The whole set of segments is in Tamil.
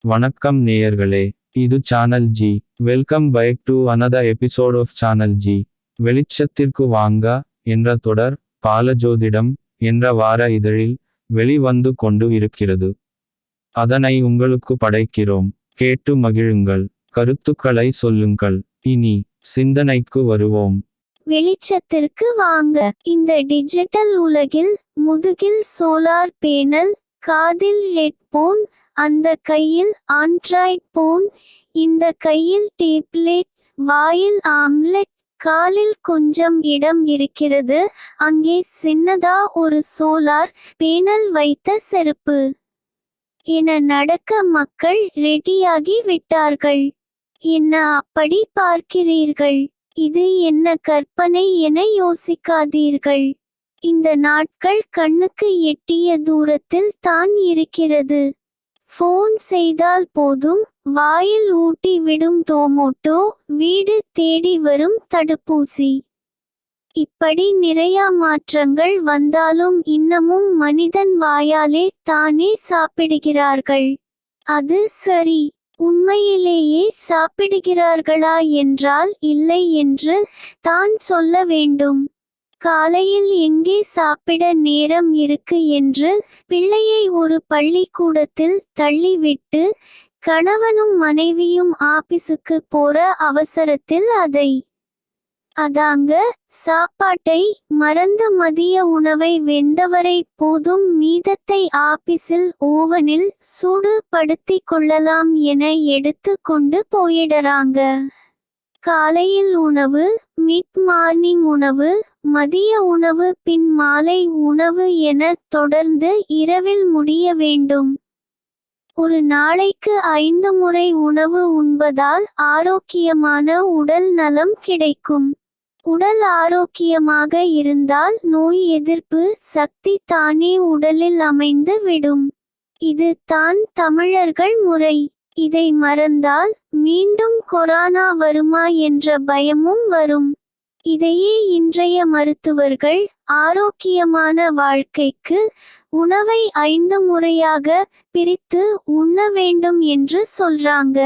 வணக்கம் நேயர்களே, இது channel G. Welcome back to another episode of channel G. வெளிச்சத்திற்கு வாங்க என்ற தொடர் பாலஜோதிடம் என்ற வார இதழில் வெளிவந்து கொண்டு இருக்கிறது. அதனை உங்களுக்கு படைக்கிறோம், கேட்டு மகிழுங்கள், கருத்துக்களை சொல்லுங்கள். இனி சிந்தனைக்கு வருவோம். வெளிச்சத்திற்கு வாங்க. இந்த டிஜிட்டல் உலகில் முதுகில் சோலார் பேனல், காதில் ஹெட்போன், அந்த கையில் ஆண்ட்ராய்ட் போன், இந்த கையில் டேப்லெட், வாயில் ஆம்லெட், காலில் கொஞ்சம் இடம் இருக்கிறது, அங்கே சின்னதா ஒரு சோலார் பேனல் வைத்த செருப்பு என நடக்க மக்கள் ரெடியாகி விட்டார்கள். என்ன அப்படி பார்க்கிறீர்கள்? இது என்ன கற்பனை என யோசிக்காதீர்கள். இந்த நாட்கள் கண்ணுக்கு எட்டிய தூரத்தில் தான் இருக்கிறது. ஃபோன் செய்தால் போதும், வாயில் ஊட்டி விடும் டொமேட்டோ, வீடு தேடி வரும் தடுப்பூசி. இப்படி நிறைய மாற்றங்கள் வந்தாலும் இன்னமும் மனிதன் வாயாலே தானே சாப்பிடுகிறார்கள். அது சரி. உண்மையிலேயே சாப்பிடுகிறார்களா என்றால் இல்லை என்று தான் சொல்ல வேண்டும். காலையில் எங்கே சாப்பிட நேரம் இருக்கு என்று பிள்ளையை ஒரு பள்ளிக்கூடத்தில் தள்ளிவிட்டு கணவனும் மனைவியும் ஆபீஸுக்கு போற அவசரத்தில் அதாங்க சாப்பாட்டை மறந்து மதிய உணவை வெந்தவரை போதும் மீதத்தை ஆபீஸில் ஓவனில் சூடு படுத்தி கொள்ளலாம் என எடுத்து கொண்டு போயிடறாங்க. காலையில் உணவு, மிட் மார்னிங் உணவு, மதிய உணவு, பின் மாலை உணவு என தொடர்ந்து இரவில் முடிய வேண்டும். ஒரு நாளைக்கு 5 முறை உணவு உண்பதால் ஆரோக்கியமான உடல் நலம் கிடைக்கும். உடல் ஆரோக்கியமாக இருந்தால் நோய் எதிர்ப்பு சக்தி தானே உடலில் அமைந்து விடும். இது தான் தமிழர்கள் முறை. இதை மறந்தால் மீண்டும் கொரோனா வருமா என்ற பயமும் வரும். இதையே இன்றைய மருத்துவர்கள் ஆரோக்கியமான வாழ்க்கைக்கு உணவை 5 முறையாக பிரித்து உண்ண வேண்டும் என்று சொல்றாங்க.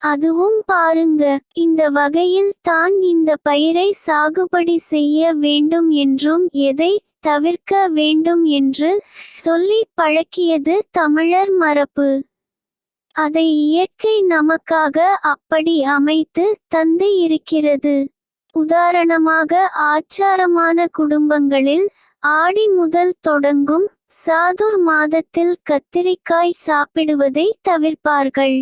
அதுவும் பாருங்க, இந்த வகையில் தான் இந்த பயிரை சாகுபடி செய்ய வேண்டும் என்றும் எதை தவிர்க்க வேண்டும் என்று சொல்லி பழக்கியது தமிழர் மரபு. அதை இயற்கை நமக்காக அப்படி அமைத்து தந்து இருக்கிறது. உதாரணமாக ஆச்சாரமான குடும்பங்களில் ஆடி முதல் தொடங்கும் சாதுர் மாதத்தில் கத்திரிக்காய் சாப்பிடுவதை தவிர்ப்பார்கள்.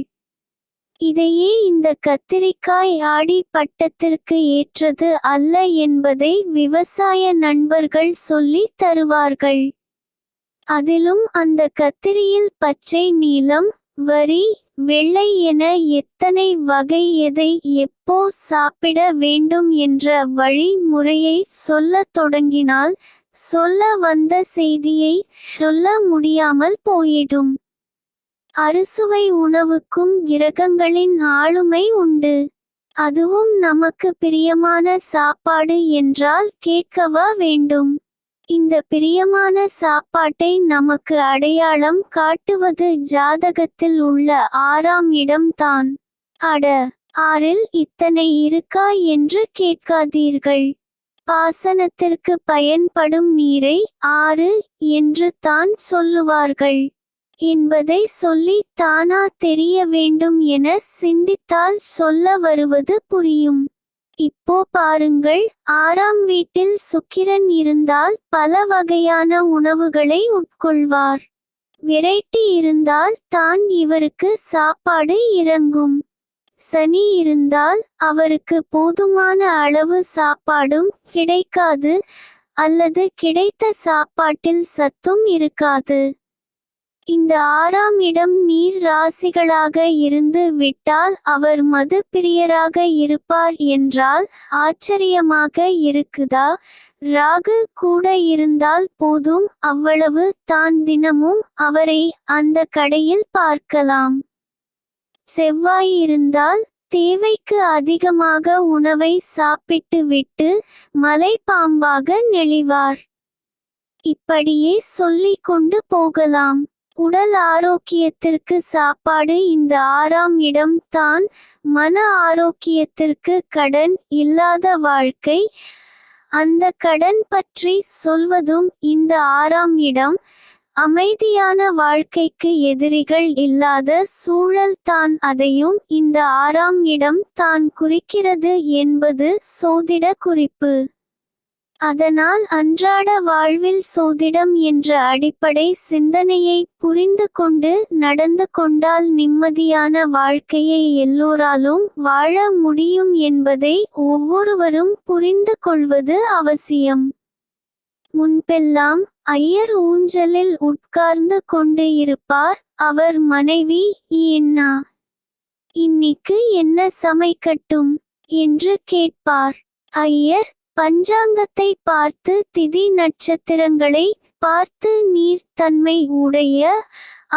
இதையே இந்த கத்திரிக்காய் ஆடி பட்டத்திற்கு ஏற்றது அல்ல என்பதை விவசாய நண்பர்கள் சொல்லி தருவார்கள். அதிலும் அந்த கத்திரியில் பச்சை, நீலம், வரி, வெள்ளை என எத்தனை வகை, எதை எப்போ சாப்பிட வேண்டும் என்ற வழிமுறையை சொல்லத் தொடங்கினால் சொல்ல வந்த செய்தியை சொல்ல முடியாமல் போயிடும். அறுசுவை உணவுக்கும் கிரகங்களின் ஆளுமை உண்டு. அதுவும் நமக்கு பிரியமான சாப்பாடு என்றால் கேட்கவா வேண்டும். இந்த பிரியமான சாப்பாட்டை நமக்கு அடையாளம் காட்டுவது ஜாதகத்தில் உள்ள 6ஆம் இடம் தான். அட, 6இல் இத்தனை இருக்கா என்று கேட்காதீர்கள். பாசனத்திற்கு பயன்படும் நீரை 6 என்று தான் சொல்லுவார்கள் என்பதை சொல்லி தானா தெரிய வேண்டும் என சிந்தித்தால் சொல்ல வருவது புரியும். இப்போ பாருங்கள், 6ஆம் வீட்டில் சுக்கிரன் இருந்தால் பல வகையான உணவுகளை உட்கொள்வார். வெரைட்டி இருந்தால் தான் இவருக்கு சாப்பாடு இறங்கும். சனி இருந்தால் அவருக்கு போதுமான அளவு சாப்பாடும் கிடைக்காது, அல்லது கிடைத்த சாப்பாட்டில் சத்தும் இருக்காது. இந்த 6ஆம் இடம் நீர் ராசிகளாக இருந்து விட்டால் அவர் மது பிரியராக இருப்பார் என்றால் ஆச்சரியமாக இருக்குதா? ராகு கூட இருந்தால் போதும், அவ்வளவு தான் தினமும் அவரை அந்த கடையில் பார்க்கலாம். செவ்வாய் இருந்தால் தேவைக்கு அதிகமாக உணவை சாப்பிட்டு விட்டு மலைப்பாம்பாக நெளிவார். இப்படியே சொல்லிக் கொண்டு போகலாம். உடல் ஆரோக்கியத்திற்கு சாப்பாடு இந்த 6ஆம் இடம் தான். மன ஆரோக்கியத்திற்கு கடன் இல்லாத வாழ்க்கை. அந்த கடன் பற்றி சொல்வதும் இந்த 6ஆம் இடம். அமைதியான வாழ்க்கைக்கு எதிரிகள் இல்லாத சூழல் தான், அதையும் இந்த 6ஆம் இடம் தான் குறிக்கிறது என்பது சோதிட குறிப்பு. அதனால் அன்றாட வாழ்வில் சோதிடம் என்ற அடிப்படை சிந்தனையை புரிந்து கொண்டு நடந்து கொண்டால் நிம்மதியான வாழ்க்கையை எல்லோராலும் வாழ முடியும் என்பதை ஒவ்வொருவரும் புரிந்து கொள்வது அவசியம். முன்பெல்லாம் ஐயர் ஊஞ்சலில் உட்கார்ந்து கொண்டு இருப்பார். அவர் மனைவி "என்ன இன்னிக்கு என்ன சமைக்கட்டும்" என்று கேட்பார். ஐயர் பஞ்சாங்கத்தை பார்த்து திதி நட்சத்திரங்களை பார்த்து நீர் தன்மை உடைய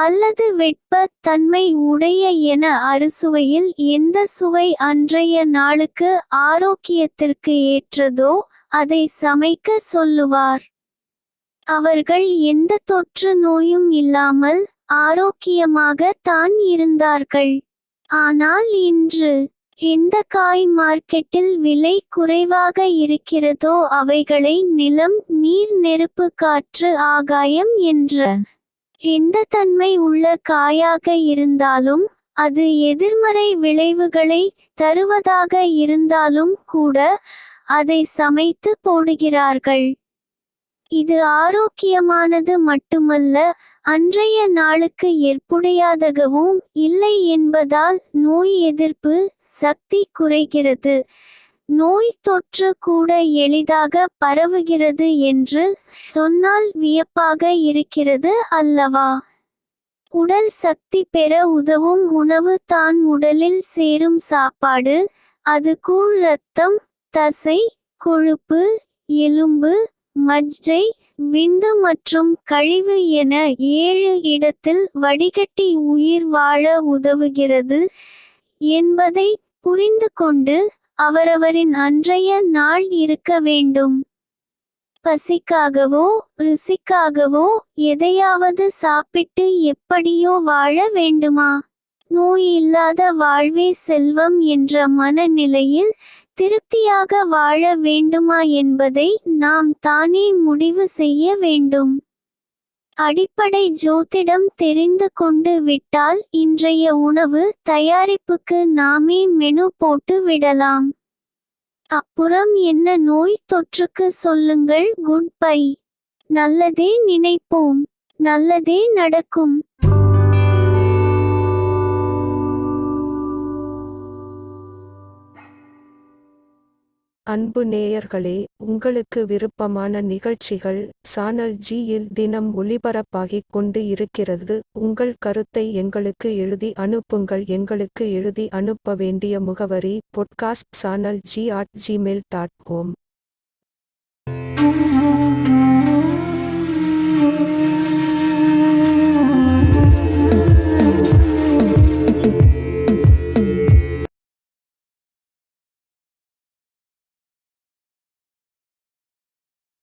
அல்லது வெட்ப தன்மை உடைய என அறுசுவையில் எந்த சுவை அன்றைய நாளுக்கு ஆரோக்கியத்திற்கு ஏற்றதோ அதை சமைக்க சொல்லுவார். அவர்கள் எந்த தொற்று நோயும் இல்லாமல் ஆரோக்கியமாக தான் இருந்தார்கள். ஆனால் இன்று எந்த காய் மார்க்கெட்டில் விலை குறைவாக இருக்கிறதோ அவைகளை நிலம், நீர், நெருப்பு, காற்று, ஆகாயம் என்ற எந்த தன்மை உள்ள காயாக இருந்தாலும் அது எதிர்மறை விளைவுகளை தருவதாக இருந்தாலும் கூட அதை சமைத்து போடுகிறார்கள். இது ஆரோக்கியமானது மட்டுமல்ல, அன்றைய நாளுக்கு ஏற்புடையதாகவும் இல்லை என்பதால் நோய் எதிர்ப்பு சக்தி குறைகிறது. நோய் தொற்று கூட எளிதாக பரவுகிறது என்று சொன்னால் வியப்பாக இருக்கிறது அல்லவா? உடல் சக்தி பெற உதவும் உணவு தான் உடலில் சேரும் சாப்பாடு. அது கூழ், இரத்தம், தசை, கொழுப்பு, எலும்பு, மஜ்ஜை, விந்து மற்றும் கழிவு என 7 இடத்தில் வடிகட்டி உயிர் வாழ உதவுகிறது என்பதை புரிந்து கொண்டு அவரவரின் அன்றைய நாள் இருக்க வேண்டும். பசிக்காகவோ ருசிக்காகவோ எதையாவது சாப்பிட்டு எப்படியோ வாழ வேண்டுமா? நோய் இல்லாத வாழ்வே செல்வம் என்ற மனநிலையில் திருப்தியாக வாழ வேண்டுமா என்பதை நாம் தானே முடிவு செய்ய வேண்டும். அடிப்படை ஜோதிடம் தெரிந்து கொண்டு விட்டால் இன்றைய உணவு தயாரிப்புக்கு நாமே மெனு போட்டு விடலாம். அப்புறம் என்ன நோய் தொற்றுக்கு சொல்லுங்கள் குட் பை. நல்லதே நினைப்போம், நல்லதே நடக்கும். அன்பு நேயர்களே, உங்களுக்கு விருப்பமான நிகழ்ச்சிகள் சேனல் ஜி-யில் தினம் ஒளிபரப்பாகிக் கொண்டு இருக்கிறது. உங்கள் கருத்தை எங்களுக்கு எழுதி அனுப்புங்கள். எங்களுக்கு எழுதி அனுப்ப வேண்டிய முகவரி podcast@gmail.com.